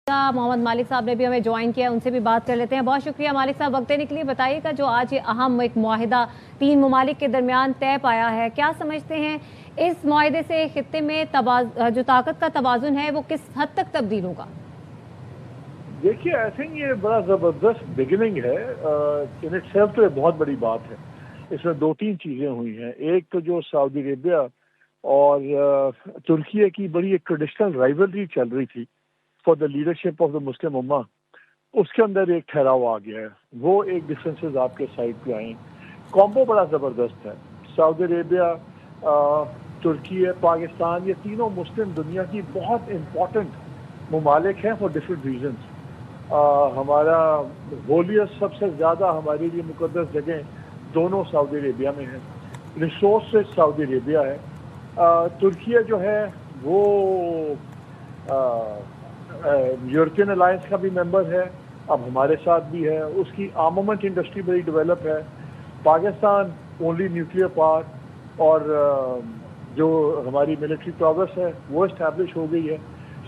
मोहम्मद मालिक साहब ने भी हमें ज्वाइन किया, उनसे भी बात कर लेते हैं। बहुत शुक्रिया मालिक साहब वक्त देने के लिए। बताइएगा जो आज ये अहम एक मुआहिदा 3 ममालिक के दरमियान तय पाया है, क्या समझते हैं इस मुआहिदे से खित्ते में जो ताकत का तवाज़ुन है वो किस हद तक तब्दील होगा? देखिए, आई थिंक ये बड़ा ज़बरदस्त बिगिनिंग है। इन इटसेल्फ तो बहुत बड़ी बात है। इसमें 2-3 चीज़ें हुई हैं। एक तो जो सऊदी अरेबिया और तुर्की की बड़ी एक ट्रेडिशनल राइवलरी चल रही थी for the leadership of the Muslim उम्मा, उसके अंदर एक ठहराव आ गया है। वो एक डिफरेंसेस आपके साइड पे आए। कॉम्बो बड़ा ज़बरदस्त है। सऊदी अरेबिया, तुर्की, पाकिस्तान, ये तीनों मुस्लिम दुनिया की बहुत इम्पोर्टेंट ममालिक हैं फॉर डिफरेंट रीजन्स। हमारा होलियस्ट सबसे ज़्यादा हमारे लिए मुकद्दस जगह दोनों सऊदी अरेबिया में हैं। रिसोर्स से सऊदी अरेबिया है। तुर्की जो है वो यूरोपियन अलायंस का भी मेंबर है, अब हमारे साथ भी है। उसकी आर्मामेंट इंडस्ट्री बड़ी डेवलप है। पाकिस्तान ओनली न्यूक्लियर पावर और जो हमारी मिलिट्री प्रोग्रेस है वो इस्टेब्लिश हो गई है।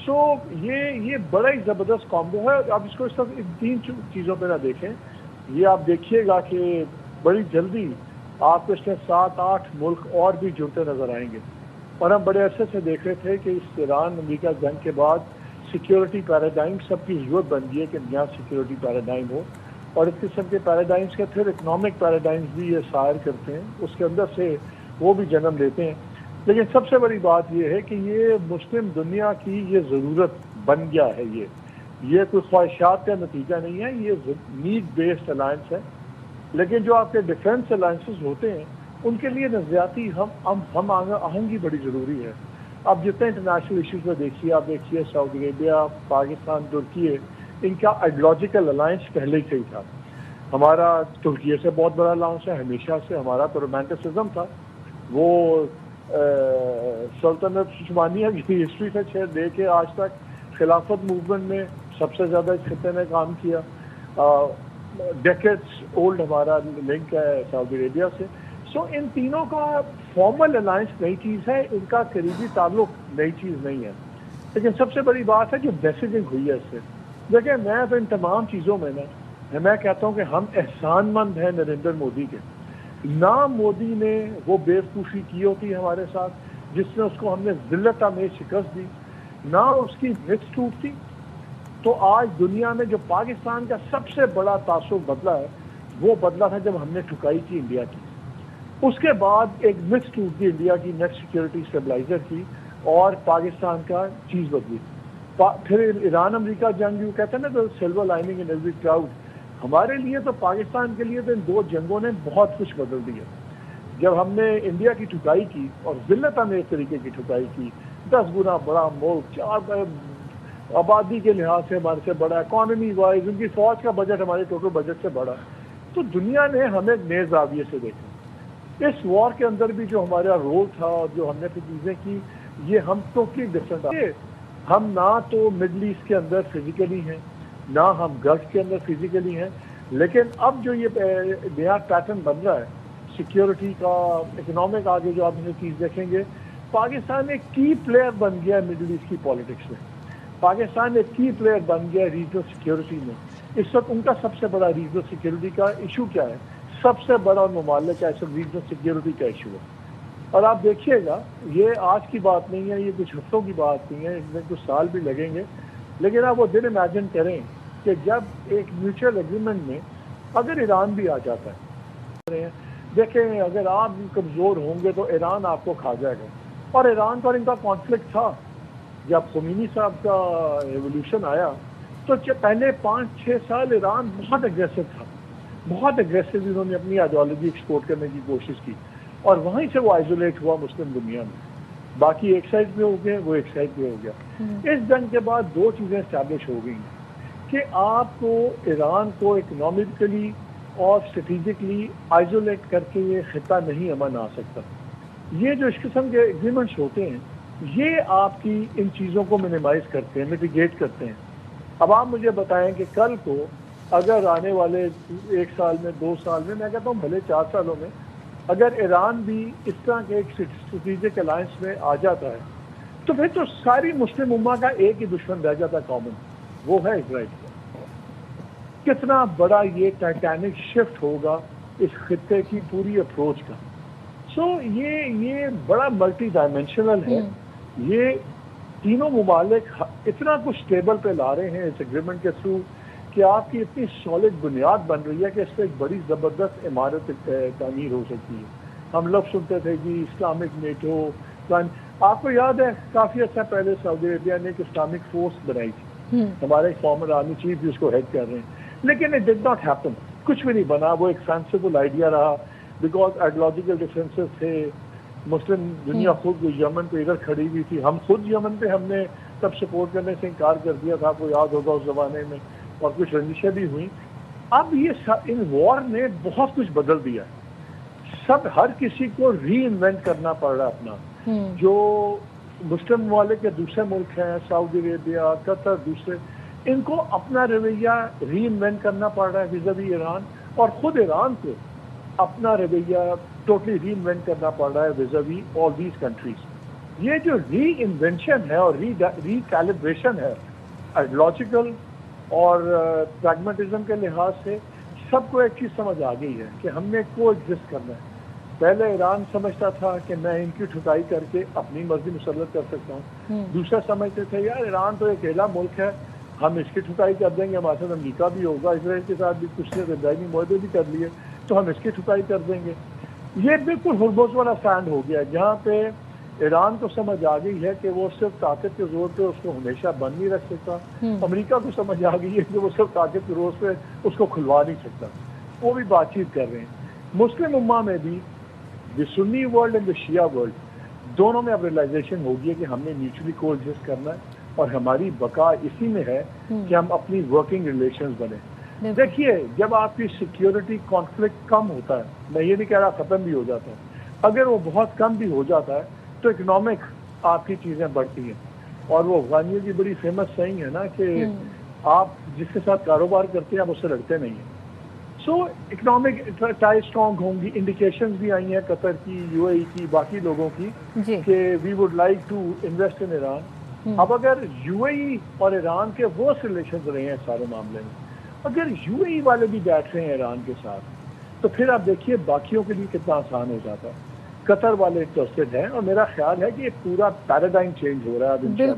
सो ये बड़ा ही ज़बरदस्त कॉम्बो है। अब इसको इस तरह 3 चीज़ों पर ना देखें। ये आप देखिएगा कि बड़ी जल्दी आपको इसमें 7-8 मुल्क और भी जुड़ते नज़र आएंगे। और हम बड़े अरसे से देख रहे थे कि इस ईरान अमेरिका जंग के बाद सिक्योरिटी पैराडाइम सबकी जरूरत बन गई है कि नया सिक्योरिटी पैराडाइम हो, और इस किस्म के पैराडाइम्स के फिर इकनॉमिक पैराडाइम्स भी ये सायर करते हैं, उसके अंदर से वो भी जन्म लेते हैं। लेकिन सबसे बड़ी बात ये है कि ये मुस्लिम दुनिया की ये ज़रूरत बन गया है। ये कोई ख्वाहिशात का नतीजा नहीं है, ये नीड बेस्ड अलायंस है। लेकिन जो आपके डिफेंस अलायंसेस होते हैं उनके लिए नज़रियाती हम आहंगी बड़ी ज़रूरी है। अब जितने इंटरनेशनल इश्यूज में देखिए, आप देखिए सऊदी अरेबिया, पाकिस्तान, तुर्की, इनका आइडियोलॉजिकल अलायंस पहले से ही था। हमारा तुर्की से बहुत बड़ा अलायंस है, हमेशा से हमारा तो रोमांटिसिज्म था। वो सल्तनत उस्मानिया की हिस्ट्री से छेड़ दे के आज तक खिलाफत मूवमेंट में सबसे ज़्यादा इस खित्ते ने काम किया। डेकेड्स ओल्ड हमारा लिंक है सऊदी अरेबिया से। सो इन तीनों का फॉर्मल अलायंस नई चीज़ है, इनका करीबी ताल्लुक नई चीज़ नहीं है। लेकिन सबसे बड़ी बात है जो मैसेजिंग हुई है इससे। देखिए, मैं तो इन तमाम चीज़ों में मैं कहता हूँ कि हम एहसानमंद हैं नरेंद्र मोदी के। ना मोदी ने वो बेवकूफ़ी की होती हमारे साथ जिसमें उसको हमने ज़िल्लत में शिकस्त दी, ना उसकी मिक्स टूटती, तो आज दुनिया में जो पाकिस्तान का सबसे बड़ा तासुब बदला है वो बदला था जब हमने ठुकाई की इंडिया की। उसके बाद एक मिक्स टूट गई इंडिया की नेट सिक्योरिटी स्टेबलाइजर की और पाकिस्तान का चीज़ बदली। फिर ईरान अमेरिका जंग, यूँ कहते हैं ना तो silver lining in every cloud. हमारे लिए तो पाकिस्तान के लिए तो इन 2 जंगों ने बहुत कुछ बदल दिया। जब हमने इंडिया की ठुकाई की और ज़िल्लत में एक तरीके की ठुकाई की, 10 गुना बड़ा मुल्क, 4 आबादी के लिहाज से हमारे से बड़ा, इकॉनमी वाइज उनकी फौज का बजट हमारे टोटल बजट से बड़ा, तो दुनिया ने हमें नए ज़ाविये से देखा। इस वॉर के अंदर भी जो हमारा रोल था और जो हमने फिर चीज़ें की, ये हम तो की डिफरेंट। हम ना तो मिडल ईस्ट के अंदर फिजिकली हैं, ना हम गल्फ के अंदर फिजिकली हैं। लेकिन अब जो ये नया पैटर्न बन रहा है सिक्योरिटी का, इकोनॉमिक, आगे जो आप ये चीज़ देखेंगे, पाकिस्तान एक की प्लेयर बन गया है मिडल ईस्ट की पॉलिटिक्स में। पाकिस्तान एक की प्लेयर बन गया है रीजनल सिक्योरिटी में। इस वक्त उनका सबसे बड़ा रीजनल सिक्योरिटी का इशू क्या है? सबसे बड़ा ममालिक का रीजनल सिक्योरिटी का इशू है। और आप देखिएगा, ये आज की बात नहीं है, ये कुछ हफ्तों की बात नहीं है, इसमें कुछ साल भी लगेंगे। लेकिन आप वो दिन इमेजिन करें कि जब एक म्यूचुअल एग्रीमेंट में अगर ईरान भी आ जाता है, देखें अगर आप कमज़ोर होंगे तो ईरान आपको खा जाएगा। और ईरान पर इनका कॉन्फ्लिक्ट था। जब खुमैनी साहब का रेवोल्यूशन आया तो पहले 5-6 साल ईरान बहुत एग्रेसिव था, बहुत एग्रेसिव इन्होंने अपनी आइडियोलॉजी एक्सपोर्ट करने की कोशिश की, और वहीं से वो आइसोलेट हुआ मुस्लिम दुनिया में। बाकी एक साइड पे हो गए, वो एक साइड पे हो गया। इस जंग के बाद 2 चीज़ें इस्टेब्लिश हो गई कि आपको ईरान को इकोनॉमिकली और स्ट्रेटिजिकली आइसोलेट करके ये खिता नहीं अमन आ सकता। ये जो इस किस्म के एग्रीमेंट्स होते हैं ये आपकी इन चीज़ों को मिनिमाइज करते हैं, मिटिगेट करते हैं। अब आप मुझे बताएं कि कल को अगर आने वाले 1 साल में, 2 साल में, मैं कहता हूँ भले 4 सालों में, अगर ईरान भी इस तरह के एक स्ट्रेटेजिक अलायंस में आ जाता है तो फिर तो सारी मुस्लिम उम्मा का एक ही दुश्मन रह जाता है कॉमन, وہ ہے اسرائیل کا. کتنا بڑا یہ ٹائٹینک شفٹ ہوگا اس خطے کی پوری اپروچ کا. سو یہ بڑا ملٹی ڈائمینشنل ہے. یہ تینوں ممالک اتنا کچھ ٹیبل پہ لا رہے ہیں اس ایگریمنٹ کے تھرو کہ آپ کی اتنی سالڈ بنیاد بن رہی ہے کہ اس پہ ایک بڑی زبردست عمارت تعمیر ہو سکتی ہے. ہم لوگ سنتے تھے کہ اسلامک نیٹو. آپ کو یاد ہے کافی عرصہ پہلے سعودی عربیہ نے ایک اسلامک فورس بنائی تھی. ہمارے فارمر آرمی چیف بھی اس کو ہیڈ کر رہے ہیں. لیکن اٹ ڈڈ ناٹ ہیپن. کچھ بھی نہیں بنا. وہ ایک سینسیبل آئیڈیا رہا بیکاز آئیڈیولوجیکل ڈفرینسز تھے. مسلم دنیا خود یمن پہ ادھر کھڑی ہوئی تھی. ہم خود یمن پہ ہم نے تب سپورٹ کرنے سے انکار کر دیا تھا. آپ کو یاد ہوگا اس زمانے میں. اور کچھ رنجشیں بھی ہوئیں. اب یہ ان وار نے بہت کچھ بدل دیا. سب ہر کسی کو ری انوینٹ کرنا پڑ رہا ہے اپنا. جو مسلم ممالک کے دوسرے ملک ہیں, سعودی عربیہ, قطر, دوسرے, ان کو اپنا رویہ ری انوینٹ کرنا پڑ رہا ہے ویزاوی ایران. اور خود ایران کو اپنا رویہ ٹوٹلی ری انوینٹ کرنا پڑ رہا ہے ویزاوی آل دیز کنٹریز. یہ جو ری انوینشن ہے اور ری کیلیبریشن ہے آئیڈیولوجیکل اور پریگمیٹزم کے لحاظ سے, سب کو ایک چیز سمجھ آ گئی ہے کہ ہم نے کو ایگزسٹ کرنا ہے. پہلے ایران سمجھتا تھا کہ میں ان کی ٹھکائی کر کے اپنی مرضی مسلط کر سکتا ہوں. دوسرا سمجھتے تھے یار ایران تو ایک اکیلا ملک ہے, ہم اس کی ٹھکائی کر دیں گے, ہمارے ساتھ امریکہ بھی ہوگا, اسرائیل کے ساتھ بھی کچھ نے دائمی معاہدے بھی کر لیے تو ہم اس کی ٹھکائی کر دیں گے. یہ بالکل ہربوز والا سٹینڈ ہو گیا جہاں پہ ایران کو سمجھ آ گئی ہے کہ وہ صرف طاقت کے زور پہ اس کو ہمیشہ بند نہیں رکھ سکتا. امریکہ کو سمجھ آ گئی ہے کہ وہ صرف طاقت کے زور پہ اس کو کھلوا نہیں سکتا. وہ بھی بات چیت کر رہے ہیں. مسلم امہ میں بھی the Sunni world and the Shia world دونوں میں اب ریئلائزیشن ہوگی ہے کہ ہم نے میوچلی کو ایگزسٹ کرنا ہے اور ہماری بقا اسی میں ہے کہ ہم اپنی ورکنگ ریلیشنز بنیں. دیکھیے جب آپ کی سیکیورٹی کانفلکٹ کم ہوتا ہے, میں یہ نہیں کہہ رہا ختم بھی ہو جاتا ہے, اگر وہ بہت کم بھی ہو جاتا ہے تو اکنامک آپ کی چیزیں بڑھتی ہیں. اور وہ افغانیوں کی بڑی فیمس سینگ ہے نا کہ آپ جس کے ساتھ کاروبار کرتے ہیں آپ اس سے لڑتے نہیں ہیں. سو اکنامک ٹائی اسٹرانگ ہوں گی. انڈیکیشنز بھی آئی ہیں قطر کی, یو اے ای کی, باقی لوگوں کی کہ we would like to invest in Iran. اب اگر یو اے ای اور ایران کے وہ ریلیشنز رہے ہیں سارے معاملے میں, اگر یو اے ای والے بھی بیٹھ رہے ہیں ایران کے ساتھ تو پھر آپ دیکھیے باقیوں کے لیے کتنا آسان ہو جاتا ہے. قطر والے انٹرسٹڈ ہیں اور میرا خیال ہے کہ یہ پورا پیراڈائم چینج ہو رہا ہے اب انشاءاللہ.